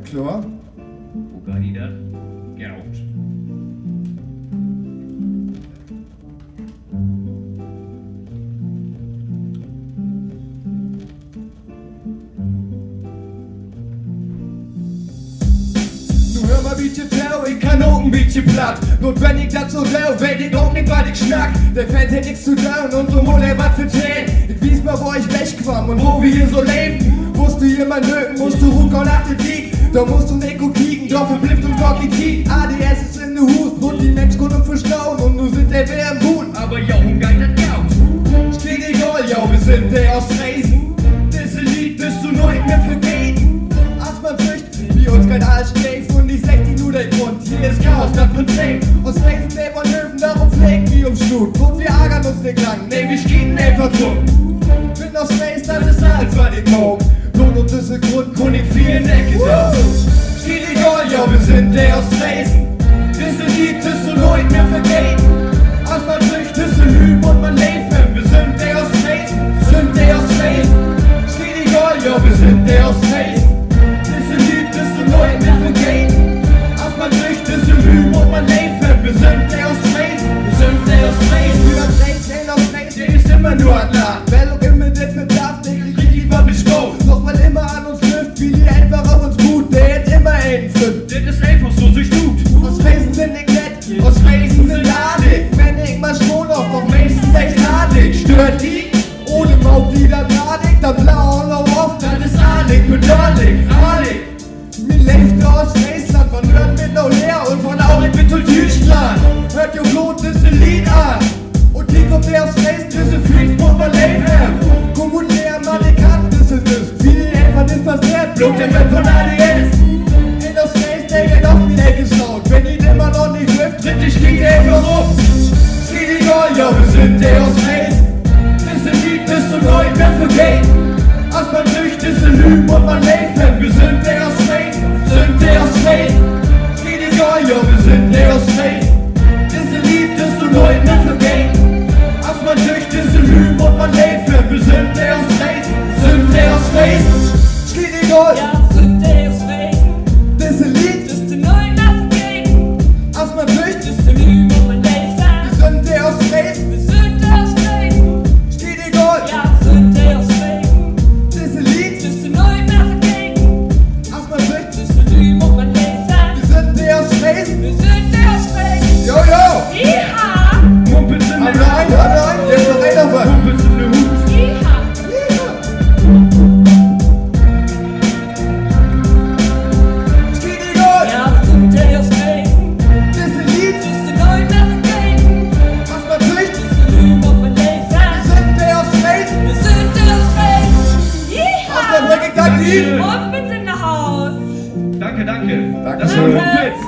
Klar. Hoe kan hij dat? Geld. Hör mal, wie ich tell, ich kann auch ein bisschen platt. Notwendig dazu tell, wenn ich auch nicht, was ich schnack. Der Fan hat nichts zu tun und so muss er was für tun. Ich wies mal, wo ich wegquam und wo wir hier so leben. Musst du hier mal nöten, musst du rucken nach dem Krieg. Da musst du Neko kicken, doch verblifft und Rocky Kiek. ADS ist in der Hut, und die Mensch gut und verstauen. Und nu sind der wer im Hut. Aber ja, hoe gaat dat koud? Steht egal, ja, wir sind der aus Dresden. Das Lied, das du neu mehr vergehen. Als man spricht, wie uns kein Arsch schläft und ich sag die nur der Grund. Hier ist Chaos, das Prinzip. Aus Dresden, der von Löwen, darum pflegen wie ums Blut. Und wir ärgern uns nicht lang, nee, wir schieden einfach drum. Bin aus Dresden, das ist alles, was ich mag. Lohn und das ist Grund, König vielen Ecken da. Steht egal, ja, wir sind der aus Dresden. Das Lied, das du neu mehr vergehen. Als man spricht, das ist Lügen und man lebt. Wir sind der aus Dresden, sind der aus Dresden. Steht egal, ja, wir sind der aus Dresden. Das Lied, das du neu mehr vergehen. Als man spricht, das ist Lügen und man lebt. Wir sind der aus Dresden, wir sind der aus Dresden. Wir haben Dresden aus Dresden, der ist immer nur ein Laden. Wer auch immer das verdarf, der kriegt richtig was mit Stau. Doch weil immer an uns trifft, wie die einfach auf uns Mut, der hat immer einen Flip. Dit is einfach so sich tut. Aus Dresden sind ich nett, aus Dresden sind adig. Wenn ich mal schon auf, doch meistens echt adig. Stört die? Ohne Maut, die dann adig, dann blau und auch oft, dann ist adig, bedauerlich, adig. Mir lebt aus Friesland, von Nürnberg mit noch leer und von Aurich mit Türkland. Hört ihr Blut, das ist ein Lied an. Und hier kommt der aus Dresden, das ist Friesland, man lebt her. Kommunär, Mann, ich kann das ist es. Wie die einfach nicht passiert, Blut, der wird von ADS. In aus Dresden, der geht auf die Ecke schaut. Wenn ihn immer noch nicht trifft, tritt die Stiege einfach rum. Steht egal, ja, wir sind der aus Dresden. Das ist ein Lied, das so neu mehr vergeht. Als man durch diese Lügen und man lebt. Wir sind der aus Dresden, sind der aus Dresden. Steht egal, ja, wir sind der aus Dresden. Das ist ein Lied, das so neu mehr vergeht. Als man durch diese Lügen und man lebt. Wir sind der aus Dresden, sind der aus Dresden. Steht egal, Ja, sind der aus Dresden, das ist ein Lied, das ist der neue Nachgehen. als man durch Das ist der Lügen und man lebt wir sind der aus Dresden. Wir sind aus Dresden, Steht egal, ja, sind der aus Dresden, das ist ein Lied, das ist der neue Nachgehen. als man durch Das ist der Lügen und man lebt wir sind der aus Dresden. Wir sind der aus Dresden. Jojo! Iha, Mumpels in de Allein, jetzt noch einer was. Mumpels in de hoed. iha. Steht egal, Ja, wir sind der aus Dresden, das ist ein Lied, das ist der neue Nachgehen. als man durch Das ist der Lügen und man lebt wir sind der aus Dresden. Wir sind der aus Dresden. Aus der Iha. Brücke kann die. Und wir sind nach Haus. Danke, danke. Dankeschön. Das war Mumpels.